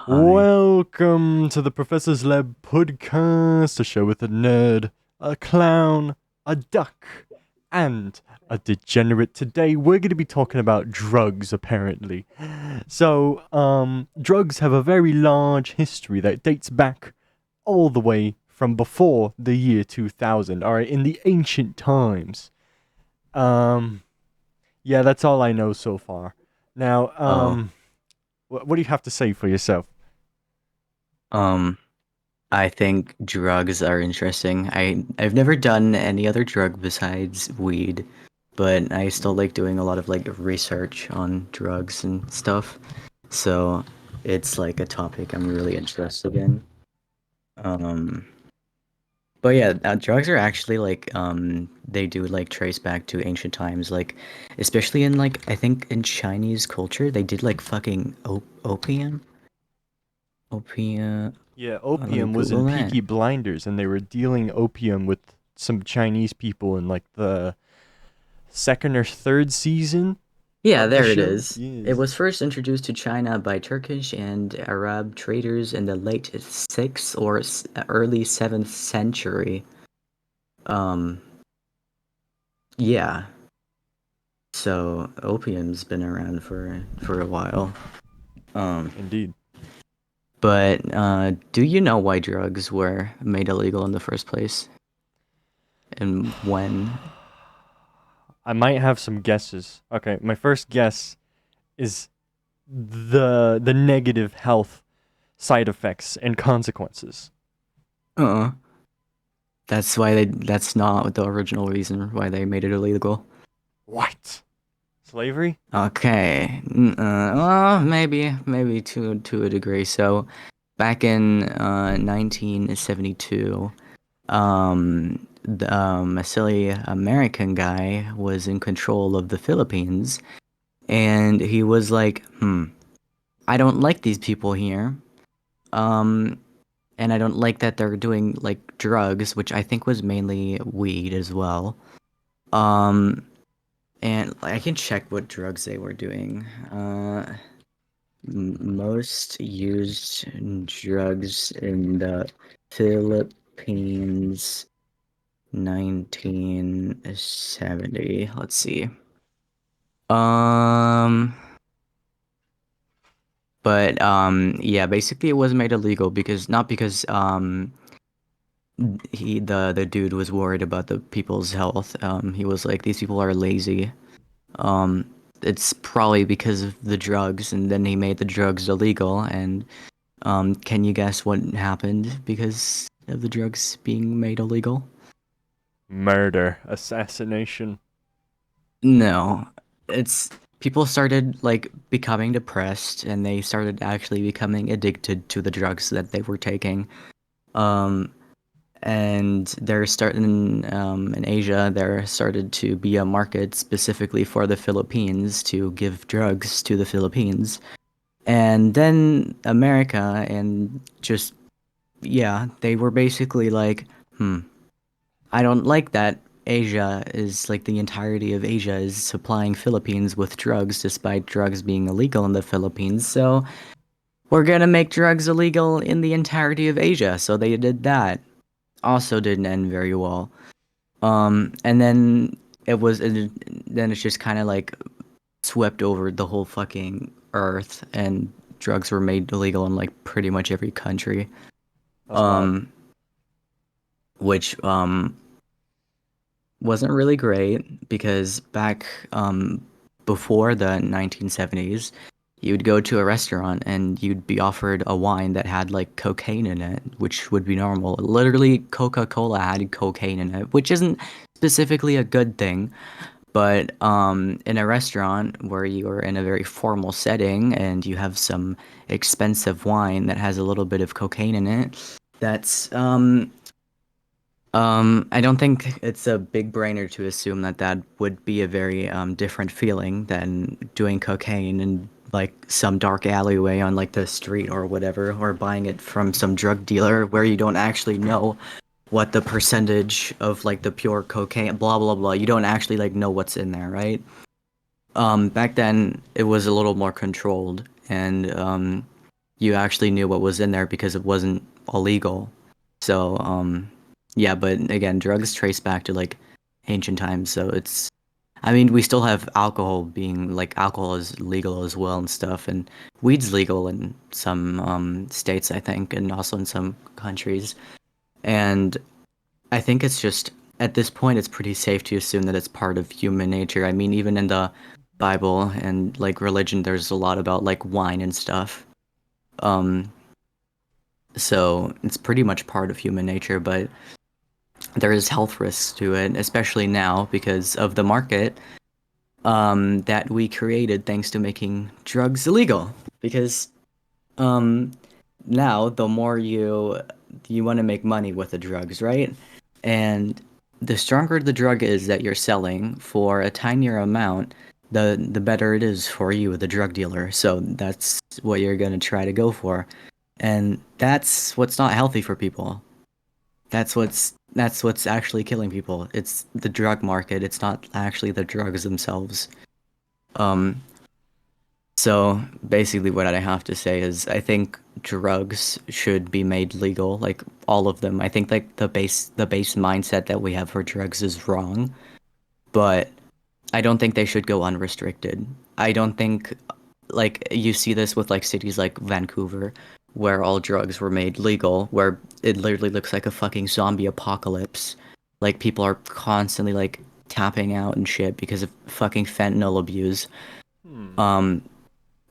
Hi. Welcome to the Professor's Lab podcast, a show with a nerd, a clown, a duck, and a degenerate. Today we're going to be talking about drugs, apparently. Drugs have a very large history that dates back all the way from before the year 2000, alright, in the ancient times. Um, yeah, that's all I know so far. Now, Oh, what do you have to say for yourself? um, I think drugs are interesting. I've never done any other drug besides weed, but I still like doing a lot of like research on drugs and stuff. So it's like a topic I'm really interested in. Um, but yeah, drugs are actually like they do like trace back to ancient times, like especially in like I think in Chinese culture they did like fucking opium. Opium. Yeah, Let me opium was in Google that. Peaky Blinders, and they were dealing opium with some Chinese people in like the second or third season Yeah, of the there it show. is. It Yes. was first introduced to China by Turkish and Arab traders in the late 6th or early 7th century. Um, yeah. So opium's been around for a while. Um, Indeed. but do you know why drugs were made illegal in the first place and when? I might have some guesses. Okay, my first guess is the negative health side effects and consequences. Uh, that's not the original reason why they made it illegal. What? Slavery? Okay. Well, maybe to a degree. So, back in 1972, a silly American guy was in control of the Philippines, and he was like, I don't like these people here. Um, and I don't like that they're doing like drugs, which I think was mainly weed as well. Um, and I can check what drugs they were doing. Most used drugs in the Philippines, 1970. Let's see. Um, but yeah, basically it was made illegal because not because the dude was worried about the people's health. He was like these people are lazy. Um, it's probably because of the drugs, and then he made the drugs illegal. And can you guess what happened because of the drugs being made illegal? Murder, assassination. No, it's people started like becoming depressed, and they started actually becoming addicted to the drugs that they were taking. Um, and there starting in Asia, there started to be a market specifically for the Philippines to give drugs to the Philippines. And then America and just yeah, they were basically like, I don't like that Asia is like the entirety of Asia is supplying Philippines with drugs despite drugs being illegal in the Philippines. So we're gonna make drugs illegal in the entirety of Asia. So they did that. Also didn't end very well. And then then it's just kind of like swept over the whole fucking earth, and drugs were made illegal in like pretty much every country. That's wild. Um, which wasn't really great because back before the 1970s, you'd go to a restaurant and you'd be offered a wine that had like cocaine in it, which would be normal. Literally, Coca-Cola had cocaine in it, which isn't specifically a good thing. But in a restaurant where you're in a very formal setting and you have some expensive wine that has a little bit of cocaine in it, that's I don't think it's a big brainer to assume that that would be a very different feeling than doing cocaine in like some dark alleyway on like the street or whatever, or buying it from some drug dealer where you don't actually know what the percentage of like the pure cocaine, blah blah blah. You don't actually like know what's in there, right? Back then it was a little more controlled, and you actually knew what was in there because it wasn't illegal. So, yeah, but again, drugs trace back to like ancient times, so it's I mean, we still have alcohol being like alcohol is legal as well and stuff, and weed's legal in some states, I think, and also in some countries. And I think it's just at this point, it's pretty safe to assume that it's part of human nature. I mean, even in the Bible and like religion, there's a lot about like wine and stuff. Um, so it's pretty much part of human nature, but there is health risks to it, especially now because of the market that we created thanks to making drugs illegal. Because um, now the more you want to make money with the drugs, right? And the stronger the drug is that you're selling for a tinier amount, the better it is for you, the drug dealer. So that's what you're gonna try to go for, and that's what's not healthy for people. That's what's actually killing people. It's the drug market. It's not actually the drugs themselves. Um, so basically, what I have to say is, I think drugs should be made legal, like all of them. I think like the base mindset that we have for drugs is wrong, but I don't think they should go unrestricted. I don't think like you see this with like cities like Vancouver, where all drugs were made legal, where it literally looks like a fucking zombie apocalypse. Like people are constantly like tapping out and shit because of fucking fentanyl abuse. Hmm. Um,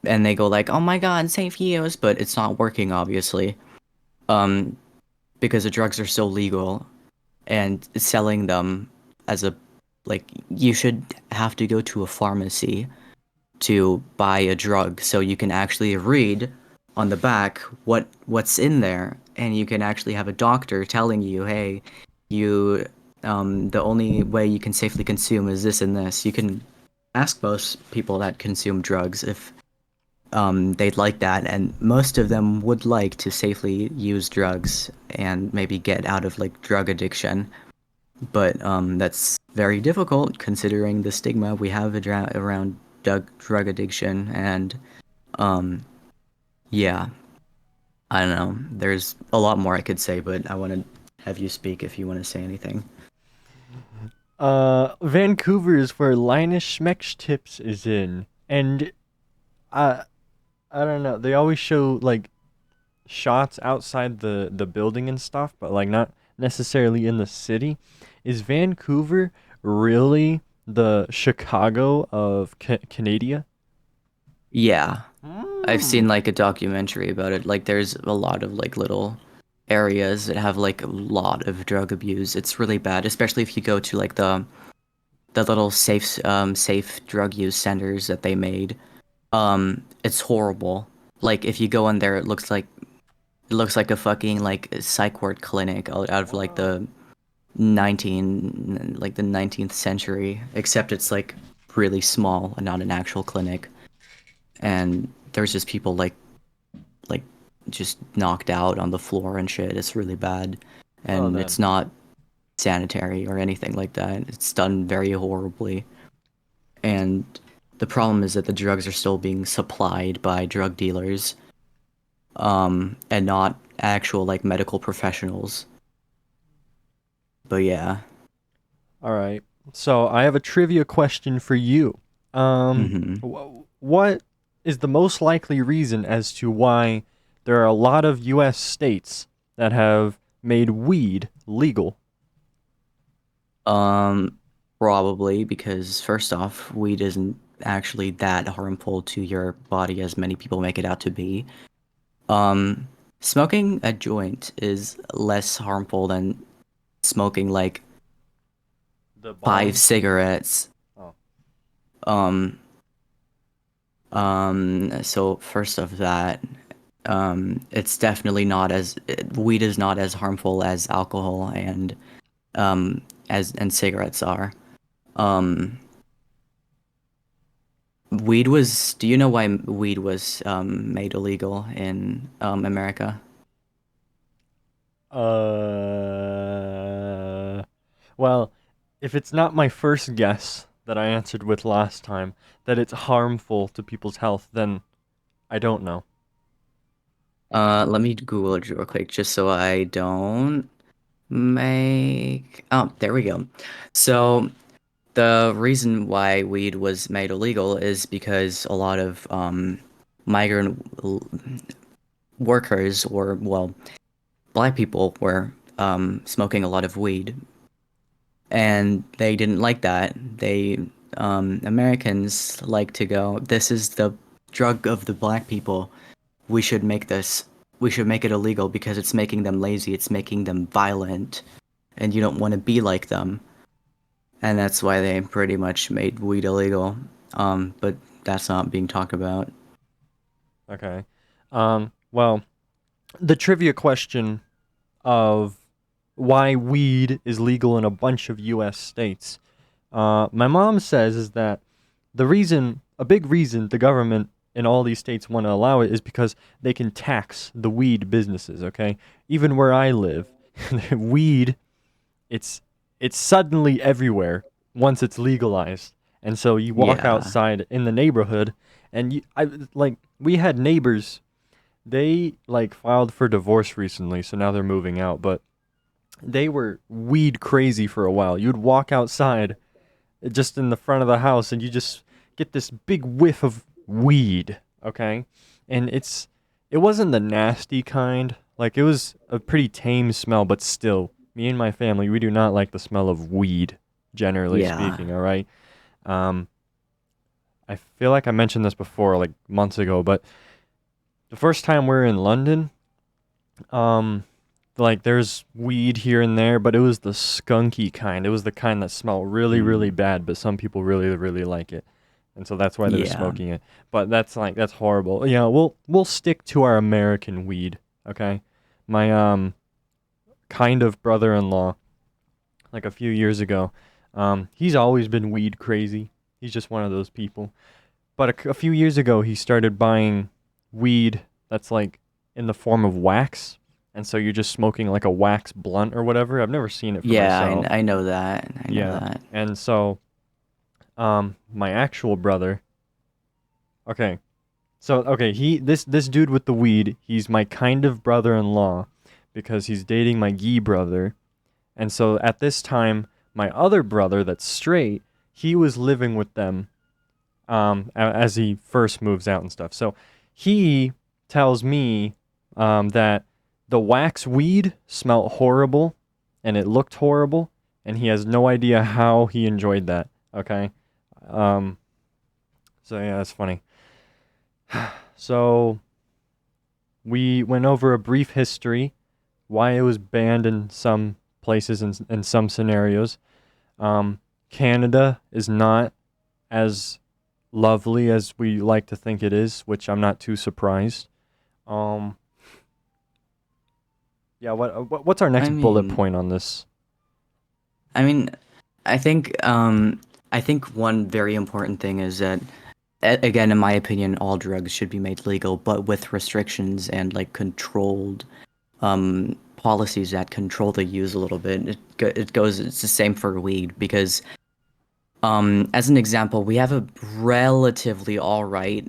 and they go like, "Oh my God, safe use," but it's not working, obviously. Um, because the drugs are so legal and selling them as a like you should have to go to a pharmacy to buy a drug so you can actually read on the back what's in there and you can actually have a doctor telling you, hey, you the only way you can safely consume is this and this. You can ask most people that consume drugs if they'd like that, and most of them would like to safely use drugs and maybe get out of like drug addiction. But that's very difficult considering the stigma we have around drug addiction. And um, yeah, I don't know. There's a lot more I could say, but I want to have you speak if you want to say anything. Vancouver is where Linus Schmeck's Tips is in, and I I don't know. They always show like shots outside the building and stuff, but like not necessarily in the city. Is Vancouver really the Chicago of Canada? Yeah, I've seen Mm. like a documentary about it. Like, there's a lot of like little areas that have like a lot of drug abuse. It's really bad, especially if you go to like the little safe drug use centers that they made. It's horrible. Like if you go in there, it looks like a fucking like psych ward clinic out of like Wow. the 19th century, except it's like really small and not an actual clinic. And there's just people like just knocked out on the floor and shit. It's really bad, Oh, and then. it's not sanitary or anything like that. It's done very horribly. And the problem is that the drugs are still being supplied by drug dealers, and not actual like medical professionals. But yeah. All right. So I have a trivia question for you. Hmm. What is the most likely reason as to why there are a lot of U.S. states that have made weed legal? Um, Probably because first off, weed isn't actually that harmful to your body as many people make it out to be. Um, Smoking a joint is less harmful than smoking like The five bongs? cigarettes. Oh. Um, so first of that, it's definitely not weed is not as harmful as alcohol and um and cigarettes are. Um, do you know why weed was made illegal in America? Uh, well, if it's not my first guess that I answered with last time, that it's harmful to people's health, then I don't know. Let me Google it real quick just so I don't make. Oh, there we go. So the reason why weed was made illegal is because a lot of migrant workers, or well, black people were smoking a lot of weed, and they didn't like that. They Americans like to go, this is the drug of the black people. We should make this. We should make it illegal because it's making them lazy. It's making them violent, and you don't want to be like them. And that's why they pretty much made weed illegal. But that's not being talked about. Okay. Well, the trivia question of why weed is legal in a bunch of U.S. states. My mom says is that a big reason the government in all these states want to allow it is because they can tax the weed businesses. Okay, even where I live, weed it's it's suddenly everywhere once it's legalized, and so you walk Yeah, outside in the neighborhood, and we had neighbors. They like filed for divorce recently, so now they're moving out, but they were weed crazy for a while. You'd walk outside just in the front of the house and you just get this big whiff of weed, okay? And it wasn't the nasty kind. Like it was a pretty tame smell, but still, me and my family, we do not like the smell of weed, generally yeah. speaking, all right? Um I feel like I mentioned this before like months ago, but the first time we were in London, um like there's weed here and there, but it was the skunky kind. It was the kind that smelled really, really Mm, bad, but some people really, really like it. And so that's why they're yeah. smoking it. But that's horrible. You know, we'll stick to our American weed, okay? My kind of brother-in-law, like a few years ago, he's always been weed crazy. He's just one of those people. But a few years ago, he started buying weed that's like in the form of wax. And so you're just smoking like a wax blunt or whatever. I've never seen it for Yeah, myself. I know that. I know Yeah. that. And so, my actual brother, okay. So, okay, this dude with the weed, he's my kind of brother-in-law because he's dating my gee brother. And so at this time, my other brother that's straight, he was living with them as he first moves out and stuff. So he tells me that the wax weed smelled horrible and it looked horrible, and he has no idea how he enjoyed that. Okay. Um, so yeah, that's funny. So we went over a brief history, why it was banned in some places and in some scenarios. Canada is not as lovely as we like to think it is, which I'm not too surprised. Um, yeah. What's our I next bullet mean, point on this? I mean, I think I think one very important thing is that again, in my opinion, all drugs should be made legal, but with restrictions and like controlled policies that control the use a little bit. It goes. It's the same for weed because as an example, we have a relatively all right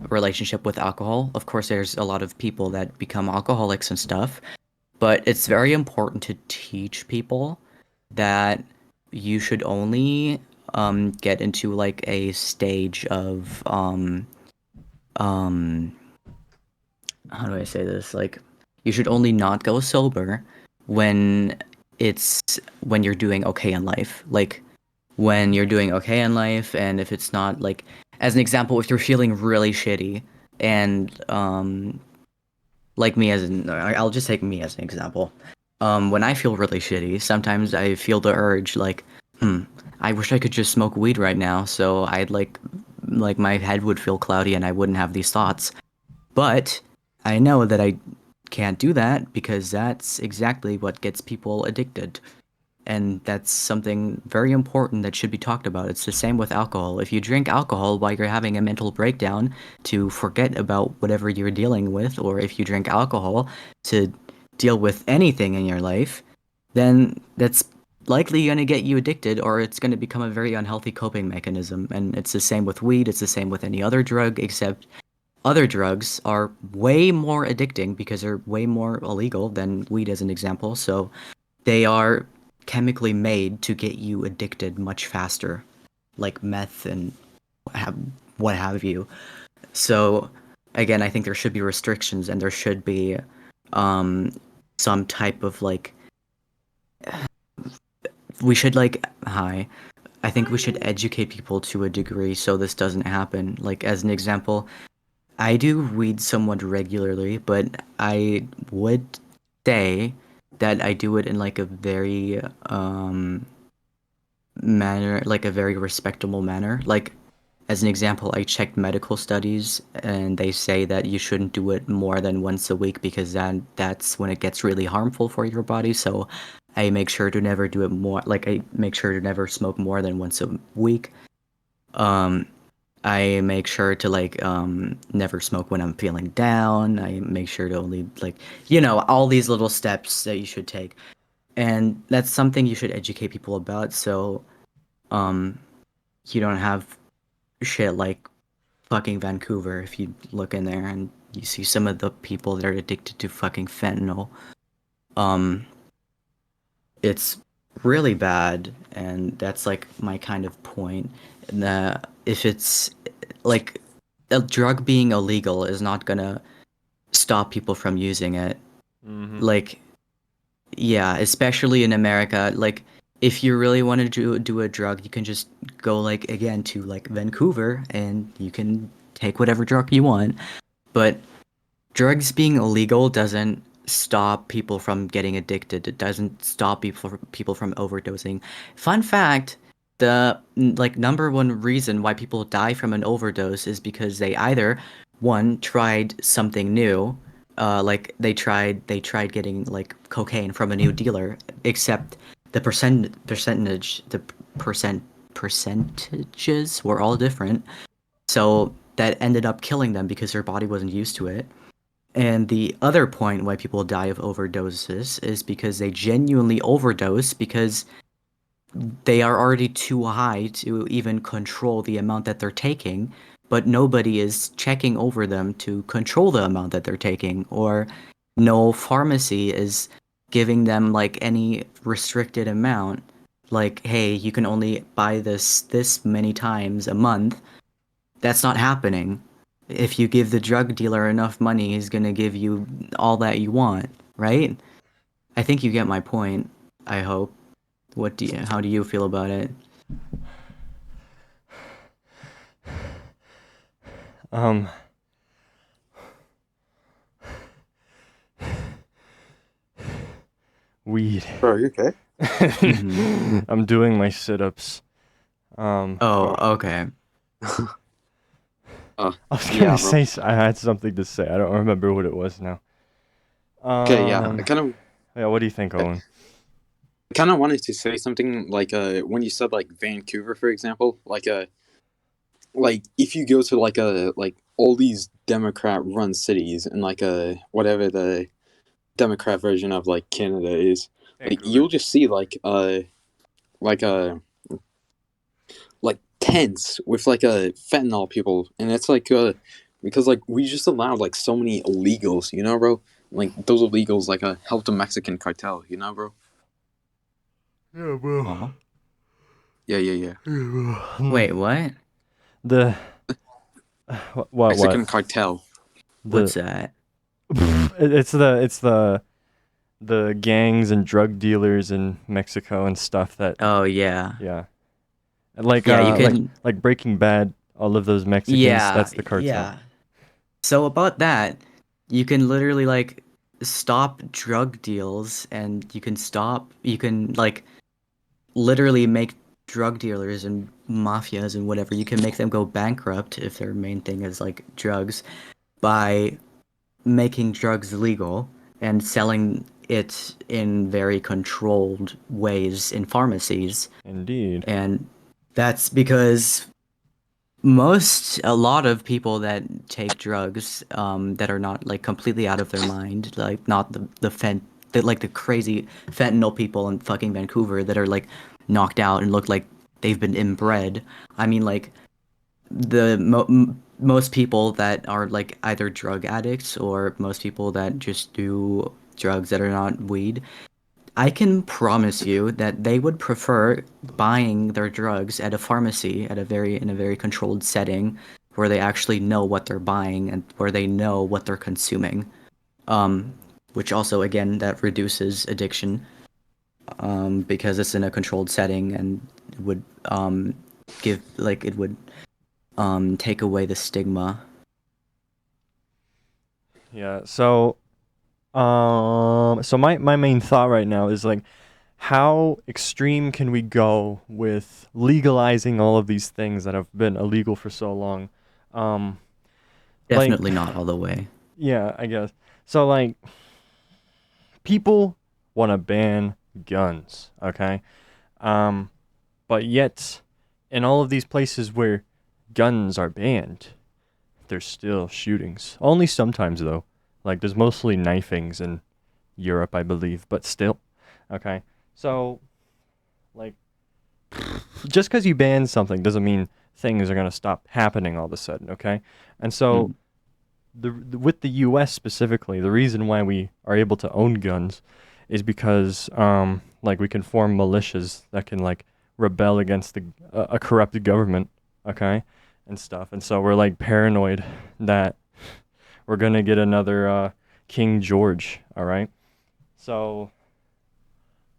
relationship with alcohol. Of course, there's a lot of people that become alcoholics and stuff, but it's very important to teach people that you should only get into like a stage of um how do I say this? Like you should only not go sober when it's when you're doing okay in life. Like when you're doing okay in life, and if it's not like, as an example, if you're feeling really shitty and like me as an I'll just take me as an example. When I feel really shitty, sometimes I feel the urge like, hmm, I wish I could just smoke weed right now so I'd like my head would feel cloudy and I wouldn't have these thoughts. But I know that I can't do that because that's exactly what gets people addicted. And that's something very important that should be talked about. It's the same with alcohol. If you drink alcohol while you're having a mental breakdown to forget about whatever you're dealing with, or if you drink alcohol to deal with anything in your life, then that's likely going to get you addicted, or it's going to become a very unhealthy coping mechanism. And it's the same with weed, it's the same with any other drug, except other drugs are way more addicting because they're way more illegal than weed, as an example. So they are chemically made to get you addicted much faster, like meth and have, what have you. So again, I think there should be restrictions and there should be um, some type of like we should like hi. I think we should educate people to a degree so this doesn't happen. Like as an example, I do read somewhat regularly, but I would say that I do it in like a very manner, like a very respectable manner. Like as an example, I checked medical studies and they say that you shouldn't do it more than once a week because that's when it gets really harmful for your body. So I make sure to never do it more, like I make sure to never smoke more than once a week. Um, I make sure to like never smoke when I'm feeling down. I make sure to only like all these little steps that you should take. And that's something you should educate people about so um you don't have shit like fucking Vancouver if you look in there and you see some of the people that are addicted to fucking fentanyl. Um it's really bad and that's like my kind of point. And if it's like a drug being illegal is not gonna stop people from using it. Mm-hmm. Like, yeah, especially in America. Like, if you really want to do a drug, you can just go like again to like Vancouver and you can take whatever drug you want. But drugs being illegal doesn't stop people from getting addicted. It doesn't stop people from overdosing. Fun fact, the like number one reason why people die from an overdose is because they either one tried something new, like they tried getting like cocaine from a new dealer, except the percentages were all different. So that ended up killing them because their body wasn't used to it. And the other point why people die of overdoses is because they genuinely overdose because they are already too high to even control the amount that they're taking, but nobody is checking over them to control the amount that they're taking, or no pharmacy is giving them like any restricted amount. Like, hey, you can only buy this many times a month. That's not happening. If you give the drug dealer enough money, he's gonna give you all that you want, right? I think you get my point. I hope. How do you feel about it? Um, weed. Bro, you okay? Hmm. I'm doing my sit-ups. Um, Oh, Oh, okay. I was yeah, gonna bro. say I had something to say. I don't remember what it was now. Okay, yeah. Um, yeah. What do you think, Owen? I kind of wanted to say something like when you said like Vancouver, for example, like if you go to like all these Democrat run cities and like whatever the Democrat version of like Canada is, like Vancouver. you'll just see like like tents with like fentanyl people, and it's like because like we just allowed like so many illegals, bro. Like those illegals like help the Mexican cartel, bro. Yeah, bro. Oh. Yeah, yeah, yeah. Yeah, bro. Wait, what? The what Mexican cartel. the What's that? it's the gangs and drug dealers in Mexico and stuff that Oh, yeah. yeah like Yeah, you uh like can. like Breaking Bad, all of those Mexicans, Yeah, that's the cartel. yeah. So about that, you can literally like stop drug deals and you can like literally make drug dealers and mafias and whatever, you can make them go bankrupt if their main thing is like drugs by making drugs legal and selling it in very controlled ways in pharmacies. Indeed. And that's because a lot of people that take drugs that are not like completely out of their mind, like not like the crazy fentanyl people in fucking Vancouver that are like knocked out and look like they've been inbred. I mean, like most people that are like either drug addicts or most people that just do drugs that are not weed, I can promise you that they would prefer buying their drugs at a pharmacy at a very in a very controlled setting where they actually know what they're buying and where they know what they're consuming. Um, which also again that reduces addiction because it's in a controlled setting and it would give like it would take away the stigma. Yeah. So my main thought right now is like, how extreme can we go with legalizing all of these things that have been illegal for so long? Um, like, Definitely not all the way. yeah, I guess. So like, people want to ban guns, okay? Um, but yet, in all of these places where guns are banned, there's still shootings. Only sometimes though. Like, there's mostly knifings in Europe, I believe, but still. Okay. So, like, just because you ban something doesn't mean things are going to stop happening all of a sudden, okay? And so, Mm. with the US specifically, the reason why we are able to own guns is because, like, we can form militias that can, like, rebel against a corrupt government, okay? And stuff. And so, we're, like, paranoid that we're going to get another King George, all right? So,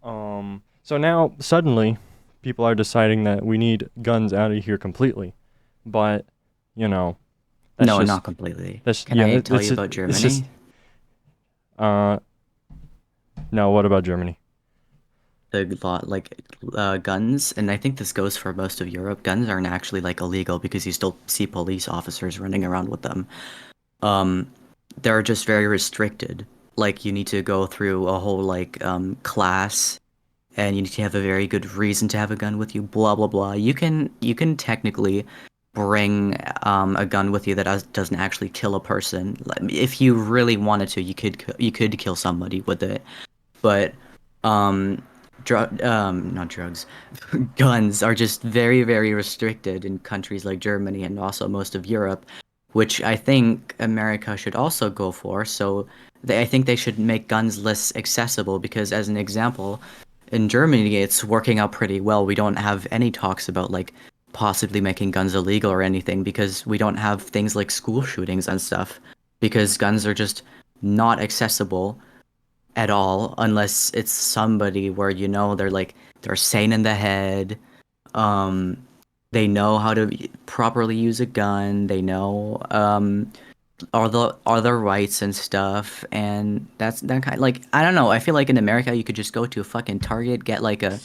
so now suddenly people are deciding that we need guns out of here completely. But, you know, that's No, just not completely. that's Can yeah, I tell you about it's just Germany? uh no, what about Germany? The law, like guns, and I think this goes for most of Europe. Guns aren't actually like illegal because you still see police officers running around with them. Um, they're just very restricted. Like you need to go through a whole like class, and you need to have a very good reason to have a gun with you. Blah blah blah. You can technically bring a gun with you that doesn't actually kill a person. Like, if you really wanted to, you could kill somebody with it. But um, not drugs, guns are just very, very restricted in countries like Germany and also most of Europe, which I think America should also go for. So I think they should make guns less accessible because, as an example, in Germany, it's working out pretty well. We don't have any talks about like possibly making guns illegal or anything because we don't have things like school shootings and stuff because guns are just not accessible at all unless it's somebody where they're sane in the head. um they know how to properly use a gun, they know are the rights and stuff, and that's that kind, like, I don't know, I feel like in America you could just go to a fucking Target, get like a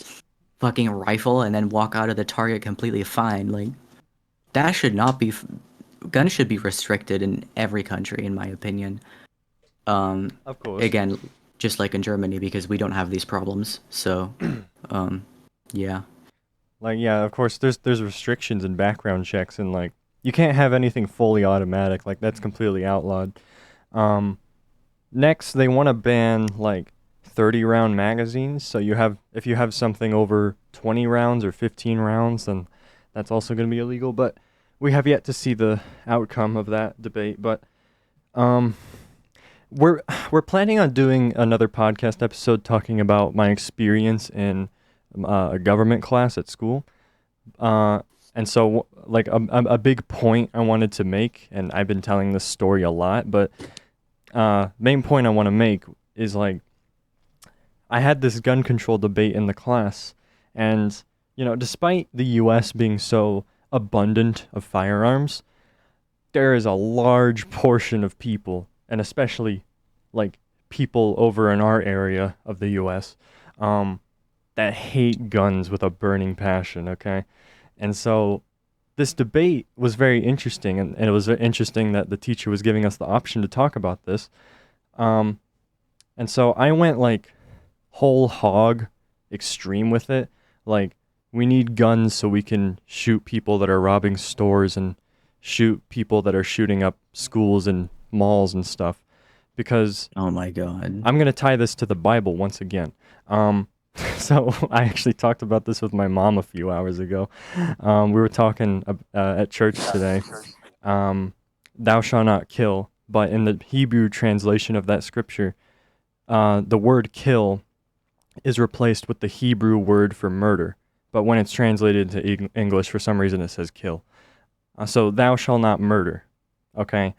fucking rifle, and then walk out of the Target completely fine. Like, that should not be guns should be restricted in every country, in my opinion. um Of course. Again, just like in Germany, because we don't have these problems. So, um, yeah. Like, yeah, of course there's restrictions and background checks, and like, you can't have anything fully automatic. Like, that's completely outlawed. Um Next, they want to ban like 30 round magazines. So if you have something over 20 rounds or 15 rounds, then that's also going to be illegal. But we have yet to see the outcome of that debate. But um, we're we're planning on doing another podcast episode talking about my experience in a government class at school. Uh, and so, like, a big point I wanted to make, and I've been telling this story a lot, but main point I want to make is like, I had this gun control debate in the class, and despite the U.S. being so abundant of firearms, there is a large portion of people, and especially like people over in our area of the U.S., um, that hate guns with a burning passion. Okay, and so this debate was very interesting, and it was interesting that the teacher was giving us the option to talk about this. Um, and so I went like whole hog extreme with it. Like, we need guns so we can shoot people that are robbing stores and shoot people that are shooting up schools and malls and stuff. Because Oh my God. I'm going to tie this to the Bible once again. Um, So I actually talked about this with my mom a few hours ago. We were talking at church today. Thou shalt not kill, but in the Hebrew translation of that scripture, the word kill is replaced with the Hebrew word for murder. But when it's translated to English, for some reason it says kill. So thou shalt not murder. Okay,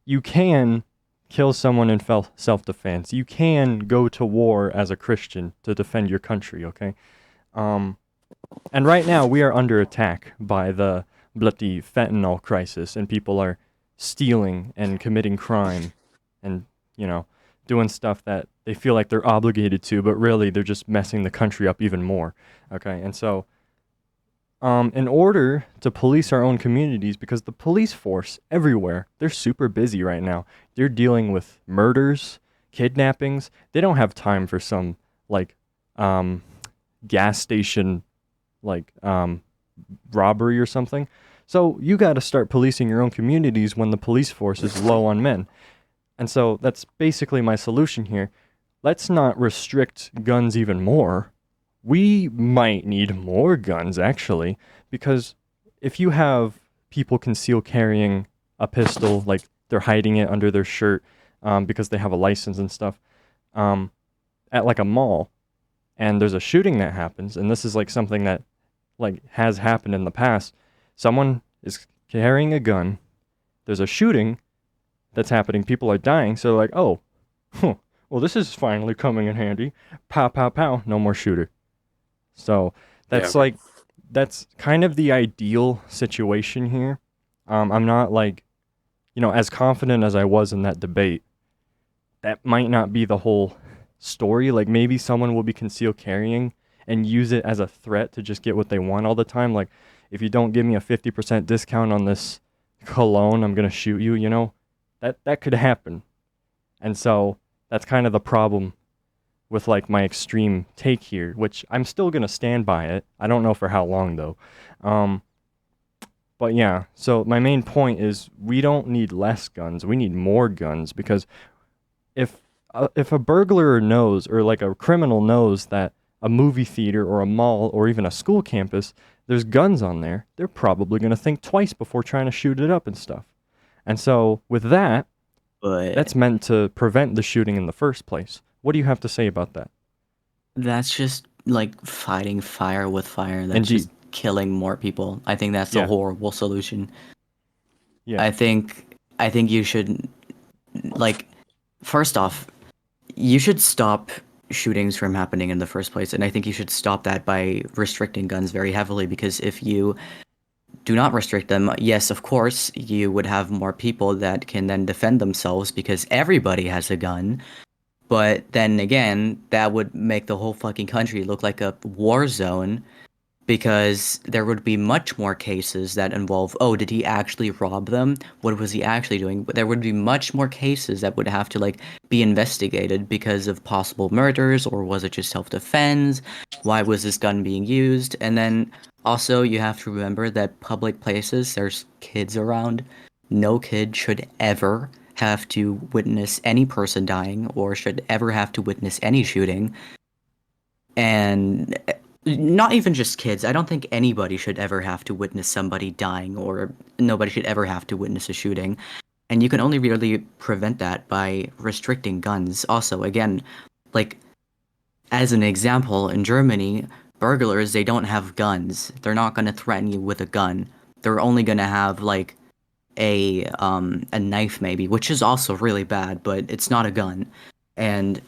you can kill someone in self-defense. You can go to war as a Christian to defend your country. Okay, um, and right now we are under attack by the bloody fentanyl crisis, and people are stealing and committing crime, and you know, doing stuff that they feel like they're obligated to, but really they're just messing the country up even more. Okay, and so in order to police our own communities, because the police force everywhere, they're super busy right now. They're dealing with murders, kidnappings. They don't have time for some like um, gas station like robbery or something. So you got to start policing your own communities when the police force is low on men. And so that's basically my solution here. Let's not restrict guns even more. We might need more guns, actually, because if you have people conceal carrying a pistol, like they're hiding it under their shirt because they have a license and stuff, um, at like a mall, and there's a shooting that happens, and this is like something that like has happened in the past. Someone is carrying a gun. There's a shooting that's happening. People are dying. So like, oh, huh, well, this is finally coming in handy. Pow, pow, pow. No more shooter. So Yeah. that's like that's kind of the ideal situation here. I'm not like, as confident as I was in that debate. That might not be the whole story. Like maybe someone will be concealed carrying and use it as a threat to just get what they want all the time. Like if you don't give me a 50% discount on this cologne, I'm gonna shoot you. That could happen. And so that's kind of the problem with like my extreme take here, which I'm still gonna stand by it. I don't know for how long though. Um, but yeah, so my main point is we don't need less guns. We need more guns because if if a burglar knows or like a criminal knows that a movie theater or a mall or even a school campus there's guns on there, they're probably gonna think twice before trying to shoot it up and stuff. And so with that, But that's meant to prevent the shooting in the first place. What do you have to say about that? that's just like fighting fire with fire. That's Indeed. just killing more people. I think that's a Yeah. horrible solution. Yeah. I think you should like first off, you should stop shootings from happening in the first place, and I think you should stop that by restricting guns very heavily because if you do not restrict them, yes, of course, you would have more people that can then defend themselves because everybody has a gun. But then again, that would make the whole fucking country look like a war zone because there would be much more cases that involve, oh, did he actually rob them? What was he actually doing? But there would be much more cases that would have to like be investigated because of possible murders or was it just self-defense? Why was this gun being used? And then also you have to remember that public places, there's kids around. No kid should ever have to witness any person dying or should ever have to witness any shooting. And not even just kids. I don't think anybody should ever have to witness somebody dying or nobody should ever have to witness a shooting. And you can only really prevent that by restricting guns. Also, again, like as an example, in Germany, burglars, they don't have guns. They're not going to threaten you with a gun. They're only going to have like a knife maybe, which is also really bad, but it's not a gun. And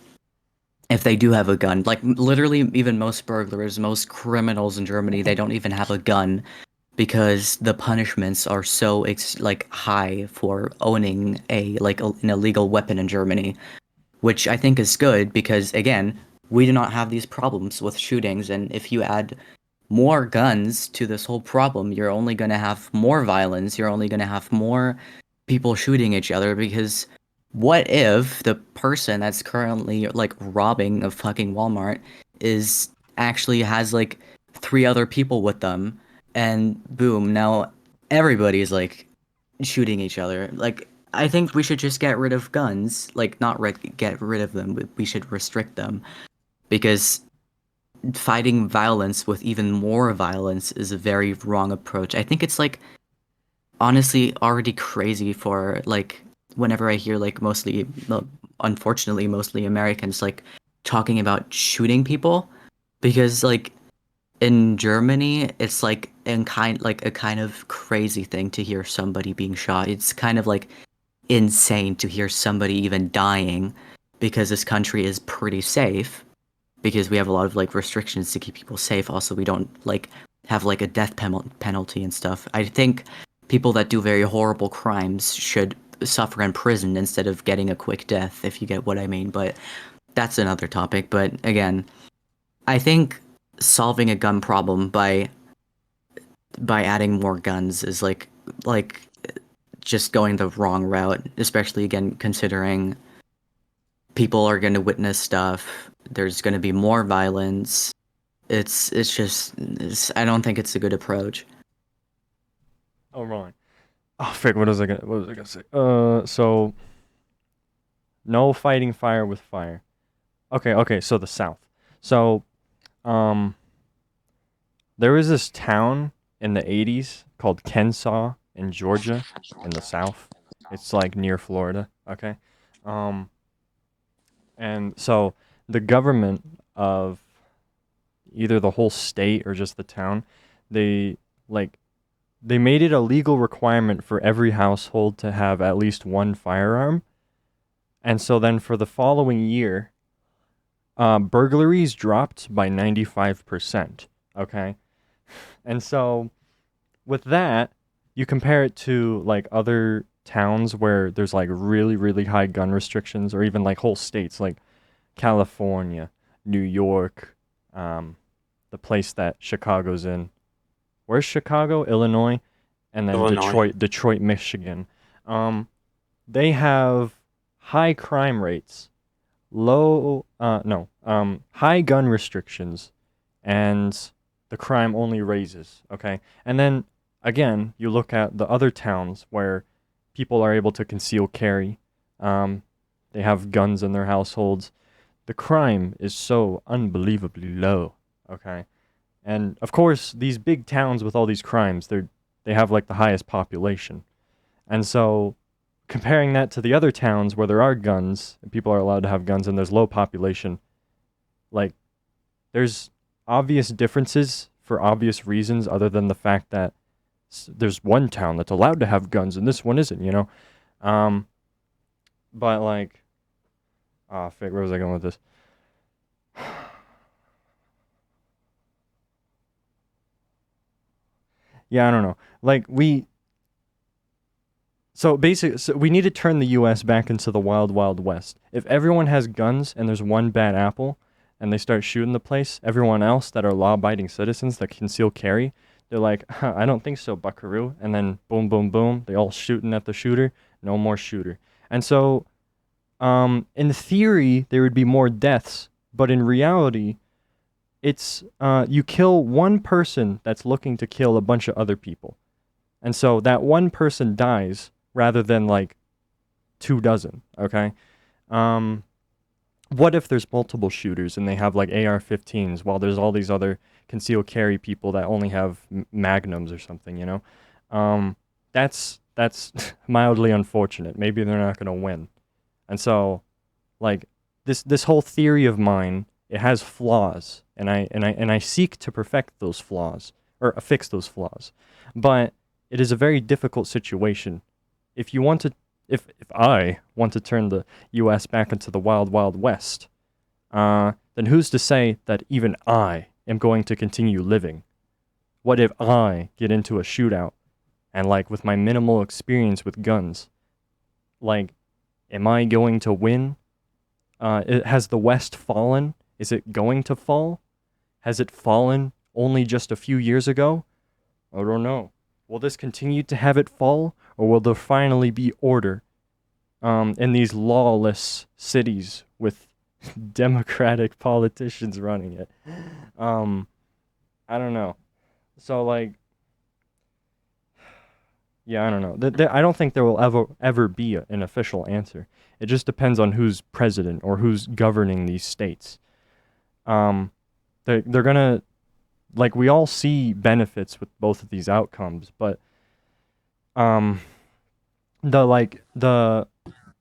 if they do have a gun, like literally even most burglars, most criminals in Germany, they don't even have a gun because the punishments are so like high for owning an illegal weapon in Germany, which I think is good because again, we do not have these problems with shootings, and if you add more guns to this whole problem, you're only going to have more violence, you're only going to have more people shooting each other because what if the person that's currently like robbing a fucking Walmart is actually has like three other people with them and boom, now everybody's like shooting each other. Like I think we should just get rid of guns, like not get rid of them, but we should restrict them because fighting violence with even more violence is a very wrong approach. I think it's like honestly already crazy for like whenever I hear like mostly, well, unfortunately, mostly Americans like talking about shooting people because like in Germany, it's like a kind of crazy thing to hear somebody being shot. It's kind of like insane to hear somebody even dying because this country is pretty safe because we have a lot of like restrictions to keep people safe. Also, we don't like have like a penalty and stuff. I think people that do very horrible crimes should suffer in prison instead of getting a quick death, if you get what I mean. But that's another topic. But again, I think solving a gun problem by adding more guns is like just going the wrong route, especially again considering people are going to witness stuff. There's going to be more violence. It's just I don't think it's a good approach. Oh, right. Oh, frick, what was I gonna say? So no fighting fire with fire. Okay, so the South. So, um, there was this town in the 80s called Kensaw in Georgia in the South. It's like near Florida, okay? Um, and so the government of either the whole state or just the town, they like they made it a legal requirement for every household to have at least one firearm. And so then for the following year, burglaries dropped by 95%. Okay. And so with that, you compare it to like other towns where there's like really, really high gun restrictions, or even like whole states like California, New York, um, the place that Chicago's in. Where's Chicago? Illinois, and then Illinois. Detroit, Michigan. Um, they have high crime rates, low, no, high gun restrictions, and the crime only raises. Okay, and then again, you look at the other towns where people are able to conceal carry. Um, they have guns in their households. The crime is so unbelievably low. Okay, and of course, these big towns with all these crimes, they have like the highest population. And so comparing that to the other towns where there are guns, and people are allowed to have guns and there's low population, like there's obvious differences for obvious reasons other than the fact that there's one town that's allowed to have guns and this one isn't, you know? Um, but like, where was I going with this? Yeah, I don't know. Like so basically, so we need to turn the U.S. back into the wild, wild west. If everyone has guns and there's one bad apple, and they start shooting the place, everyone else that are law-abiding citizens that conceal carry, they're like, huh, I don't think so, Buckaroo. And then boom, boom, boom, they all shooting at the shooter. No more shooter. And so, in theory, there would be more deaths, but in reality, it's you kill one person that's looking to kill a bunch of other people. And so that one person dies rather than like 2 dozen, okay? Um, what if there's multiple shooters and they have like AR-15s while there's all these other concealed carry people that only have magnums or something, you know? Um, that's mildly unfortunate. Maybe they're not going to win. And so like this whole theory of mine, it has flaws, and I seek to perfect those flaws or fix those flaws. But it is a very difficult situation. If you want to, if I want to turn the U.S. back into the wild, wild west, then who's to say that even I am going to continue living? What if I get into a shootout and, like, with my minimal experience with guns, like, am I going to win? Has the West fallen? Is it going to fall? Has it fallen only just a few years ago? I don't know. Will this continue to have it fall, or will there finally be order in these lawless cities with democratic politicians running it? I don't know. So, like, yeah, I don't know. I don't think there will ever be an official answer. It just depends on who's president or who's governing these states. Um, they're gonna, like, we all see benefits with both of these outcomes, but um the like the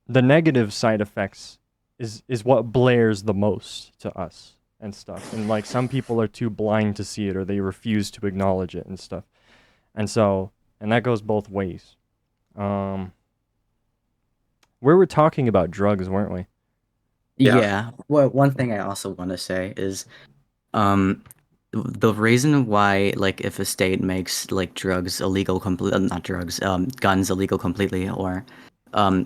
negative side effects is what blares the most to us and stuff. And like some people are too blind to see it, or they refuse to acknowledge it and stuff. And so, and that goes both ways. Um we were talking about drugs, weren't we? Yeah. Yeah. Well, one thing I also want to say is, um, the reason why, like, if a state makes like drugs illegal, complete, not drugs, guns illegal completely, or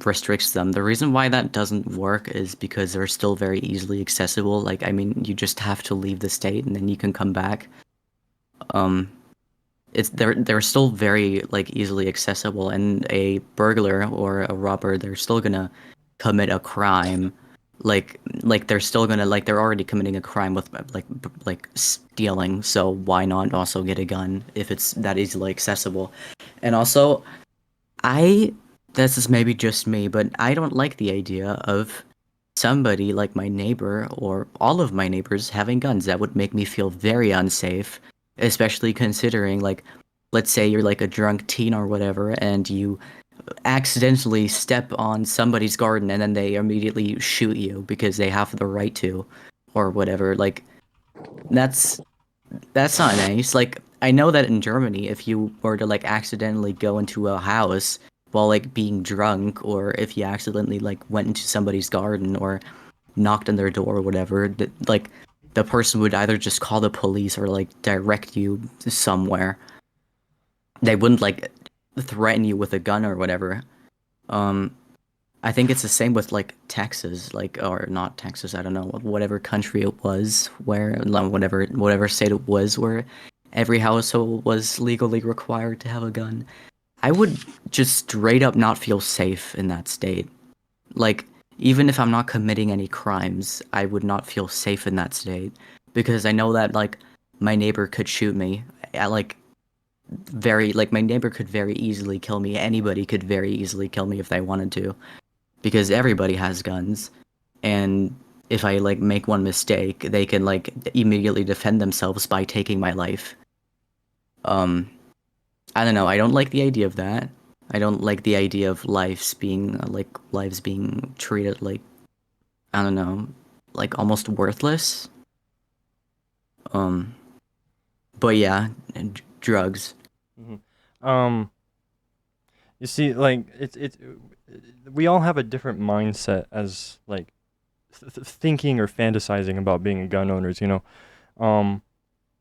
restricts them, the reason why that doesn't work is because they're still very easily accessible. Like, I mean, you just have to leave the state and then you can come back. Um, it's they're still very like easily accessible, and a burglar or a robber, they're still gonna commit a crime. Like they're still gonna, like, they're already committing a crime with like stealing, so why not also get a gun if it's that easily accessible? And also, I this is maybe just me, but I don't like the idea of somebody like my neighbor or all of my neighbors having guns. That would make me feel very unsafe, especially considering, like, let's say you're like a drunk teen or whatever, and you accidentally step on somebody's garden and then they immediately shoot you because they have the right to, or whatever. Like, that's that's not nice. Like, I know that in Germany, if you were to like accidentally go into a house while like being drunk, or if you accidentally like went into somebody's garden or knocked on their door or whatever, like the person would either just call the police or like direct you somewhere. They wouldn't like threaten you with a gun or whatever. Um, I think it's the same with like Texas, like, or not Texas, I don't know, whatever country it was where, like, whatever state it was where every household was legally required to have a gun. I would just straight up not feel safe in that state. Like, even if I'm not committing any crimes, I would not feel safe in that state because I know that like my neighbor could shoot me. Like, very, like, my neighbor could very easily kill me. Anybody could very easily kill me if they wanted to, because everybody has guns, and if I like make one mistake, they can like immediately defend themselves by taking my life. Um, I don't know. I don't like the idea of that. I don't like the idea of lives being treated like, I don't know, like almost worthless. Um, but yeah, and drugs. Hmm. Um, you see, like it's we all have a different mindset as like thinking or fantasizing about being gun owners. Um,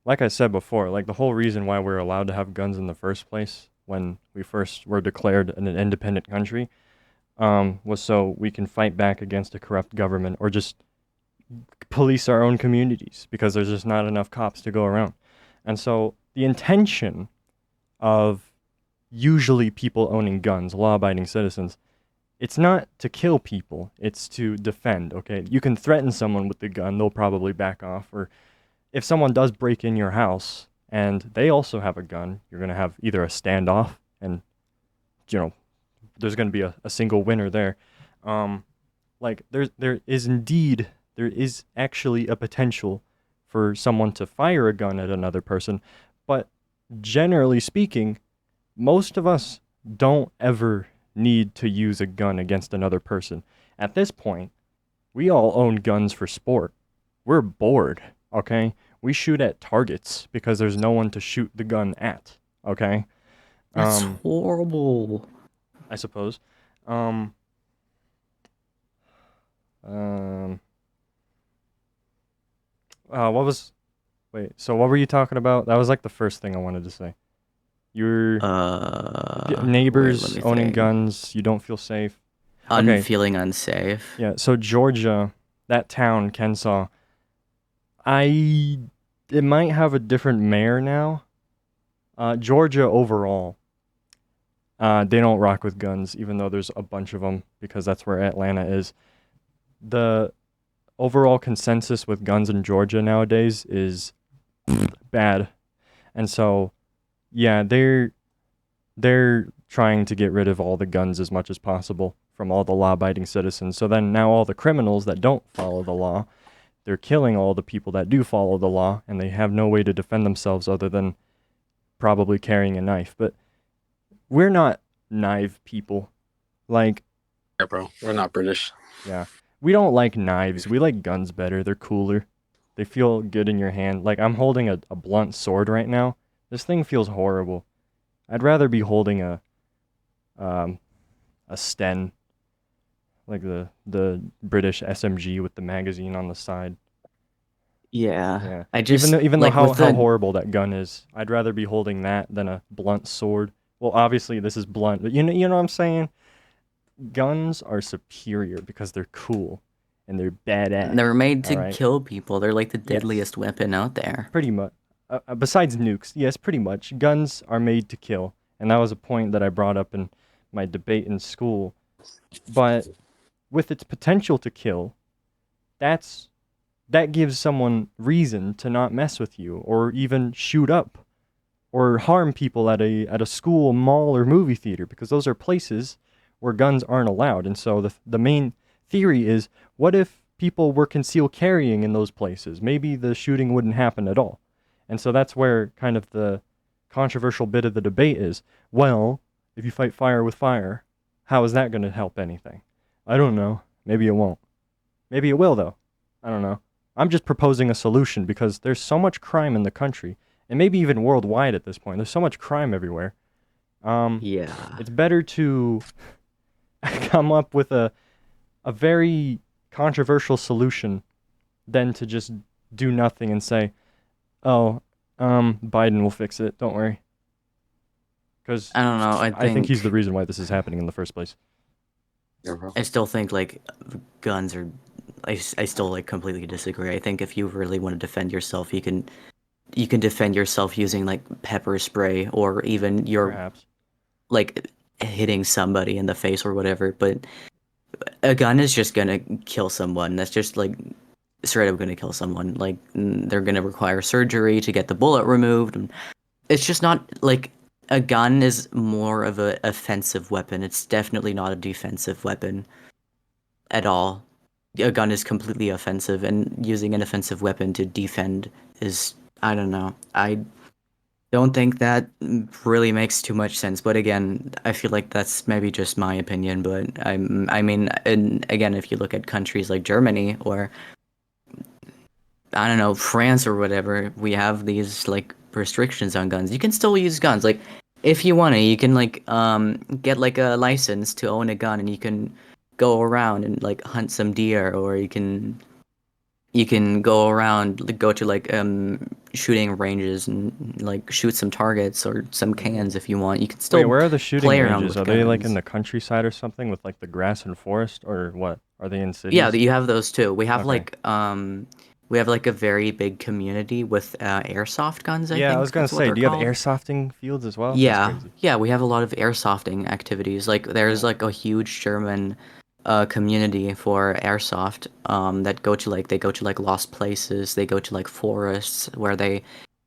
like I said before, like the whole reason why we're allowed to have guns in the first place when we first were declared an independent country, was so we can fight back against a corrupt government or just police our own communities because there's just not enough cops to go around. And so the intention of usually people owning guns, law abiding citizens, it's not to kill people, it's to defend, okay? You can threaten someone with the gun, they'll probably back off. Or if someone does break in your house and they also have a gun, you're going to have either a standoff and, you know, there's going to be a single winner there. Um, like there is actually a potential for someone to fire a gun at another person, but generally speaking, most of us don't ever need to use a gun against another person. At this point, we all own guns for sport. We're bored, okay? We shoot at targets because there's no one to shoot the gun at, okay? That's Um, horrible. I suppose. Um, um, what was, wait, so what were you talking about? That was like the first thing I wanted to say. Your Wait, let neighbors me owning think. guns, you don't feel safe. Okay, Feeling unsafe. yeah, so Georgia, that town, Kensaw, I, it might have a different mayor now. Georgia overall, they don't rock with guns, even though there's a bunch of them because that's where Atlanta is. The overall consensus with guns in Georgia nowadays is bad, and so yeah, they're trying to get rid of all the guns as much as possible from all the law-abiding citizens. So then now all the criminals that don't follow the law, they're killing all the people that do follow the law, and they have no way to defend themselves other than probably carrying a knife. But we're not knife people. Like, Yeah, bro. We're not British. yeah, we don't like knives. We like guns better. They're cooler. They feel good in your hand. Like, I'm holding a blunt sword right now. This thing feels horrible. I'd rather be holding um, a Sten, like the British SMG with the magazine on the side. Yeah, Yeah. I Even just though even though like how, with how the horrible that gun is, I'd rather be holding that than a blunt sword. Well, obviously this is blunt, but you know what I'm saying? Guns are superior because they're cool and they're badass. they're made All to right. kill people. They're like the Yes. deadliest weapon out there. Pretty much. Besides nukes, yes, pretty much. Guns are made to kill, and that was a point that I brought up in my debate in school. But with its potential to kill, that's that gives someone reason to not mess with you or even shoot up or harm people at a school, mall, or movie theater because those are places where guns aren't allowed. And so the main theory is, what if people were concealed carrying in those places? Maybe the shooting wouldn't happen at all. And so that's where kind of the controversial bit of the debate is, well, if you fight fire with fire, how is that going to help anything? I don't know. Maybe it won't. Maybe it will, though. I don't know. I'm just proposing a solution because there's so much crime in the country, and maybe even worldwide at this point. There's so much crime everywhere. Yeah. It's better to come up with a very controversial solution than to just do nothing and say, "Oh, Biden will fix it. Don't worry." Because I don't know. I think he's the reason why this is happening in the first place. Yeah, bro. I still think like guns are. I still like completely disagree. I think if you really want to defend yourself, you can defend yourself using like pepper spray or even your Perhaps. like hitting somebody in the face or whatever. But a gun is just gonna kill someone. That's just like straight up gonna kill someone. Like they're gonna require surgery to get the bullet removed. And it's just not like a gun is more of a offensive weapon. It's definitely not a defensive weapon at all. A gun is completely offensive, and using an offensive weapon to defend is, I don't know. I don't think that really makes too much sense. But again, I feel like that's maybe just my opinion. But I mean, and again, if you look at countries like Germany or I don't know, France or whatever, we have these like restrictions on guns. You can still use guns. Like if you want to, you can like get like a license to own a gun and you can go around and like hunt some deer or you can go around go to like shooting ranges and like shoot some targets or some cans if you want. You can Wait, still where are the shooting play around ranges? with Are they like in guns. the countryside or something with like the grass and forest, or what? Are they in Yeah, cities? you have those too. Okay. We have like a very big community with airsoft guns, I Yeah, I was think gonna that's what say, they're do you have called. airsofting fields as well? That's Yeah, crazy. yeah, we have a lot of airsofting activities. Like there's Yeah. like a huge German community for airsoft that go to like lost places, they go to like forests where they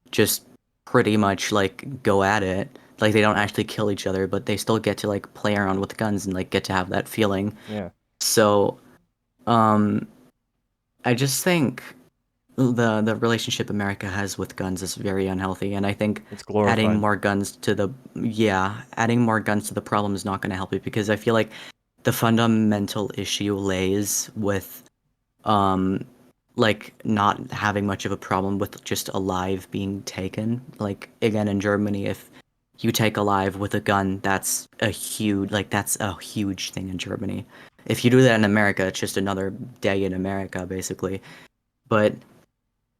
just pretty much like go at it. Like they don't actually kill each other, but they still get to like play around with guns and like get to have that feeling. Yeah. So, um I just think the relationship America has with guns is very unhealthy, and I think It's glorified. adding more guns to the problem is not going to help it because I feel like the fundamental issue lays with um like not having much of a problem with just a live being taken. Like again in Germany, if you take a live with a gun, that's a huge thing in Germany. If you do that in America, it's just another day in America, basically. But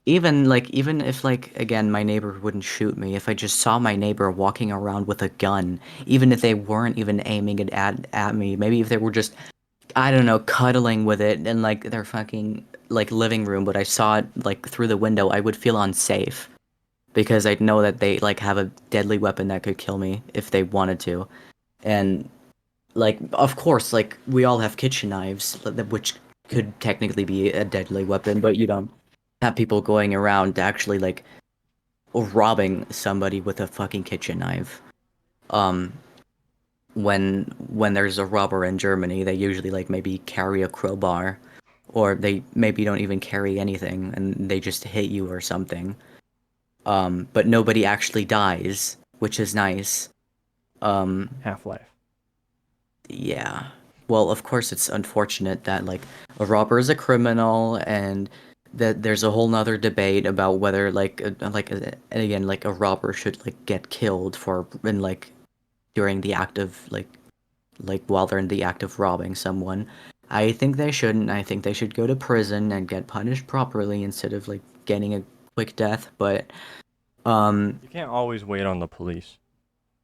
even if like again my neighbor wouldn't shoot me, if I just saw my neighbor walking around with a gun, even if they weren't even aiming it at me, maybe if they were just I don't know, cuddling with it in like their fucking like living room, but I saw it like through the window, I would feel unsafe because I'd know that they like have a deadly weapon that could kill me if they wanted to. And like of course, like we all have kitchen knives, which could technically be a deadly weapon, but you don't have people going around actually like robbing somebody with a fucking kitchen knife. Um, when there's a robber in Germany, they usually like maybe carry a crowbar or they maybe don't even carry anything and they just hit you or something. But nobody actually dies, which is nice. Um, Half-Life. yeah. Well, of course, it's unfortunate that like a robber is a criminal, and that there's a whole nother debate about whether and again like a robber should like get killed for in like during the act of like while they're in the act of robbing someone. I think they shouldn't. I think they should go to prison and get punished properly instead of like getting a quick death. But um, You can't always wait on the police.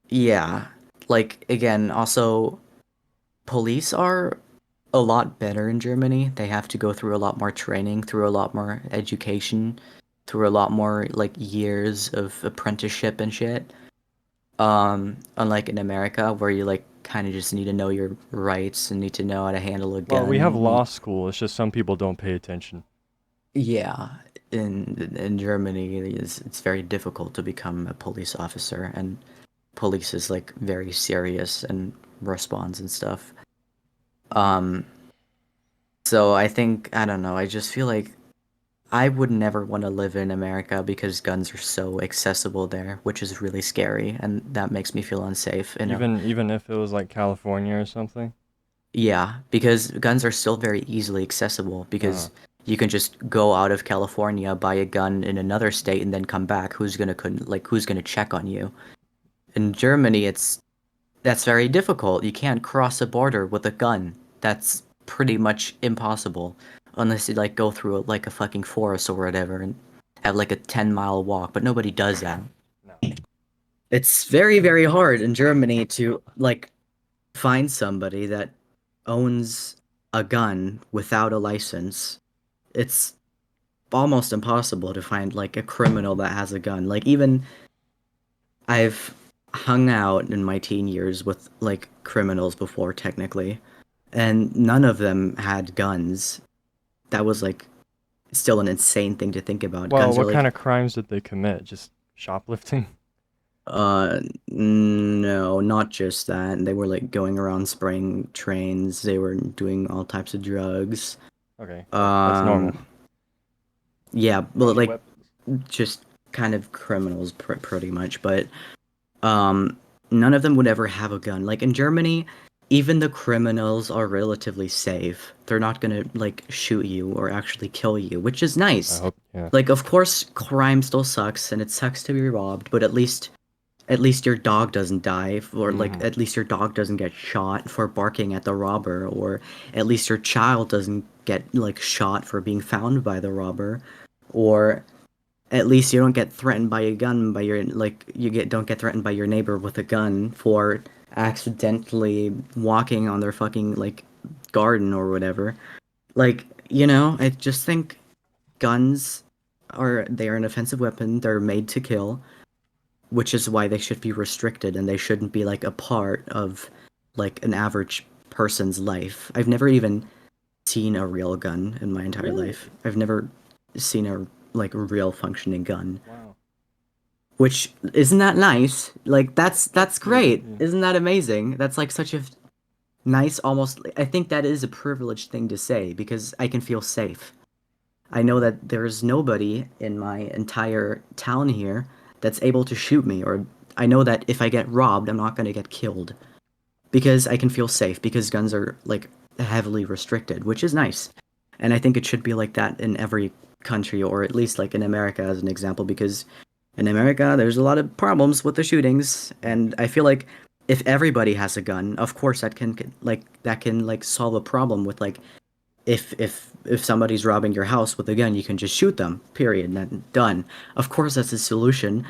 yeah, like again, also police are a lot better in Germany. They have to go through a lot more training, through a lot more education, through a lot more like years of apprenticeship and shit. Unlike in America where you like kind of just need to know your rights and need to know how to handle a Well, we have gun. law school. It's just some people don't pay attention. Yeah, in Germany it's very difficult to become a police officer, and police is like very serious and responds and stuff. Um, so I think I don't know, I just feel like I would never want to live in America because guns are so accessible there, which is really scary, and that makes me feel unsafe in a Even if it was like California or something. yeah, because guns are still very easily accessible Uh, because you can just go out of California, buy a gun in another state, and then come back. Who's gonna check on you? In Germany, that's very difficult. You can't cross a border with a gun. That's pretty much impossible unless you like go through like a fucking forest or whatever and have like a 10-mile walk, but nobody does that. no. It's very, very hard in Germany to like find somebody that owns a gun without a license. It's almost impossible to find like a criminal that has a gun. Like even I've hung out in my teen years with like criminals before technically, and none of them had guns. That was like still an insane thing to think about. Well, Guns are what kind like of crimes did they commit? Just shoplifting? no, not just that. They were like going around spraying trains. They were doing all types of drugs. Okay, that's normal. Um, yeah, How well, many like weapons? just kind of criminals pretty much, but um, none of them would ever have a gun. Like in Germany, even the criminals are relatively safe. They're not gonna like shoot you or actually kill you, which is I nice. hope, yeah. Like, of course, crime still sucks and it sucks to be robbed, but at least your dog doesn't die, or like Hmm. at least your dog doesn't get shot for barking at the robber, or at least your child doesn't get like shot for being found by the robber, or at least you don't get threatened by a gun by your like you get don't get threatened by your neighbor with a gun for accidentally walking on their fucking like garden or whatever. Like, I just think guns they're an offensive weapon. They're made to kill, which is why they should be restricted and they shouldn't be like a part of like an average person's life. I've never even seen a real gun in my entire Really? life. I've never seen a like real functioning gun. Wow. Which isn't that nice? Like that's Yeah, great. yeah. Isn't that amazing? That's like such a nice almost I think that is a privileged thing to say because I can feel safe. I know Hmm. that there's nobody in my entire town here that's able to shoot me, or I know that if I get robbed, I'm not going to get killed because I can feel safe because guns are like heavily restricted, which is nice. And I think it should be like that in every country, or at least like in America as an example, because in America there's a lot of problems with the shootings, and I feel like if everybody has a gun, of course that can solve a problem with like if somebody's robbing your house with a gun, you can just shoot them. Period. Done. Of course, that's a solution,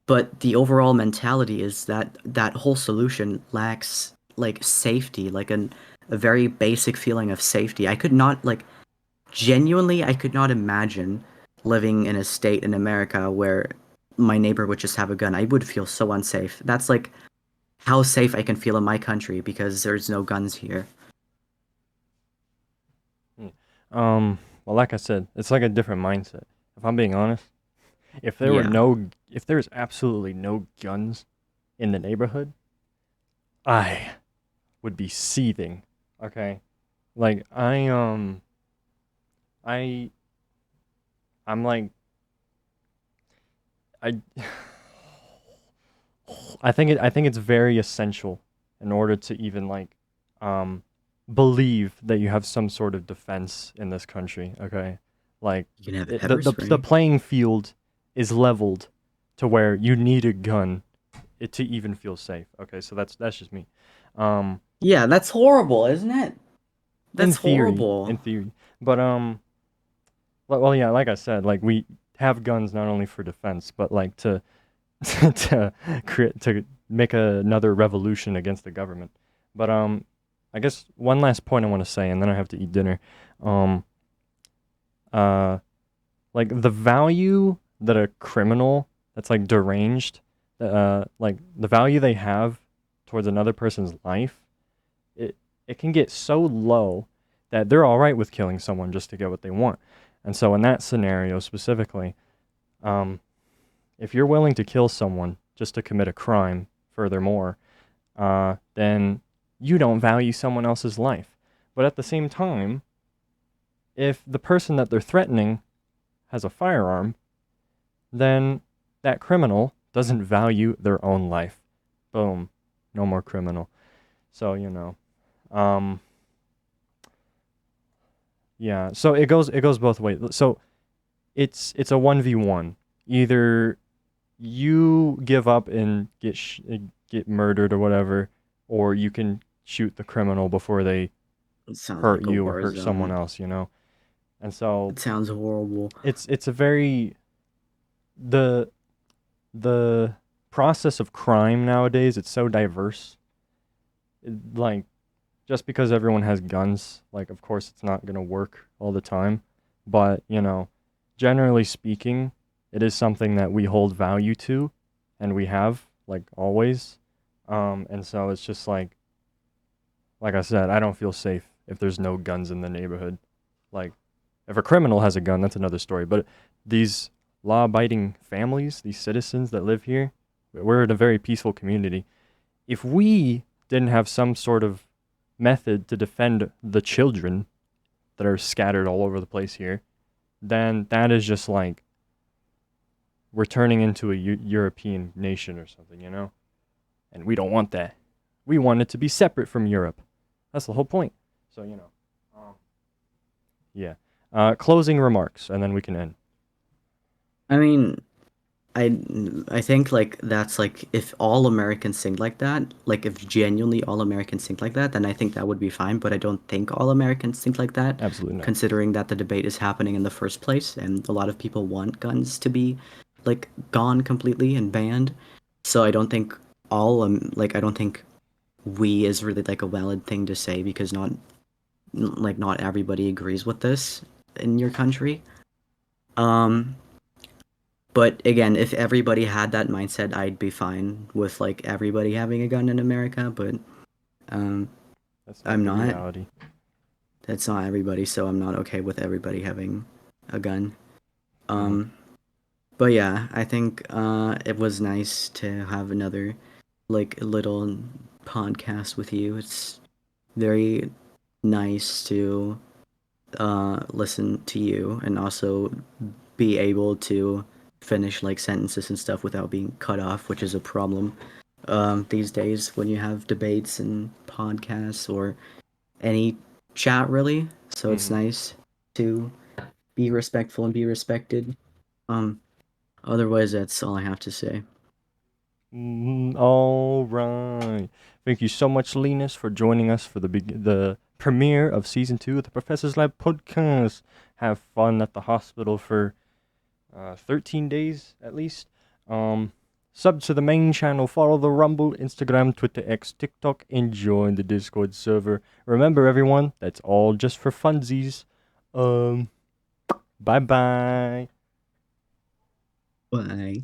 but the overall mentality is that that whole solution lacks like safety, like a very basic feeling of safety. I could not like genuinely, I could not imagine living in a state in America where my neighbor would just have a gun. I would feel so unsafe. That's like how safe I can feel in my country because there's no guns here. Hmm. Well, like I said, it's like a different mindset. If I'm being honest, Yeah. if there's absolutely no guns in the neighborhood, I would be seething. Okay, like I I I'm like I I think it's very essential in order to even like um believe that you have some sort of defense in this country, okay? Like You can have the pepper the spray. playing field is leveled to where you need a gun to even feel safe. Okay, so that's just me. Um Yeah, that's horrible, isn't it? in That's theory, horrible. But well yeah, like I said, like we have guns not only for defense, but like to to create to make another revolution against the government. But I guess one last point I want to say, and then I have to eat dinner. Um, uh, like the value that a criminal that's like deranged, like the value they have towards another person's life, it it can get so low that they're all right with killing someone just to get what they want. And so in that scenario specifically, um, if you're willing to kill someone just to commit a crime, furthermore, then you don't value someone else's life. But at the same time, if the person that they're threatening has a firearm, then that criminal doesn't value their own life. Boom. No more criminal. So, Um yeah, so it goes both ways. So it's a 1v1. Either you give up and get murdered or whatever, or you can shoot the criminal before they It sounds hurt like a you or war hurt someone zone. else, And so It sounds horrible. it's a very the the process of crime nowadays, it's so diverse. Like just because everyone has guns, like of course it's not going to work all the time, but generally speaking, it is something that we hold value to and we have like always. And so it's just like I said, I don't feel safe if there's no guns in the neighborhood. Like if a criminal has a gun, that's another story, but these law-abiding families, these citizens that live here, we're in a very peaceful community. If we didn't have some sort of method to defend the children that are scattered all over the place here, then that is just like we're turning into a European nation or something. And we don't want that. We want it to be separate from Europe. That's the whole point. So, yeah. Closing remarks, and then we can end. I mean, I I think like that's like if all Americans think like that, like if genuinely all Americans think like that, then I think that would be fine. But I don't think all Americans think like that, Absolutely not. considering that the debate is happening in the first place, and a lot of people want guns to be like gone completely and banned. So I don't think like I don't think we is really like a valid thing to say because not everybody agrees with this in your country. Um, but again, if everybody had that mindset, I'd be fine with like everybody having a gun in America, but um That's not I'm the not. reality. That's not everybody, so I'm not okay with everybody having a gun. Hmm. Um but yeah, I think it was nice to have another like little podcast with you. It's very nice to listen to you and also be able to finish like sentences and stuff without being cut off, which is a problem these days when you have debates and podcasts or any chat really. So it's Hmm. nice to be respectful and be respected. Um, otherwise, that's all I have to say. All right. Thank you so much, Linus, for joining us for the premiere of season 2 of the Professor's Lab podcast. Have fun at the hospital for 13 days at least. Sub to the main channel, follow the Rumble, Instagram, Twitter, X, TikTok, and join the Discord server. Remember, everyone, that's all just for funsies. Bye bye. Bye.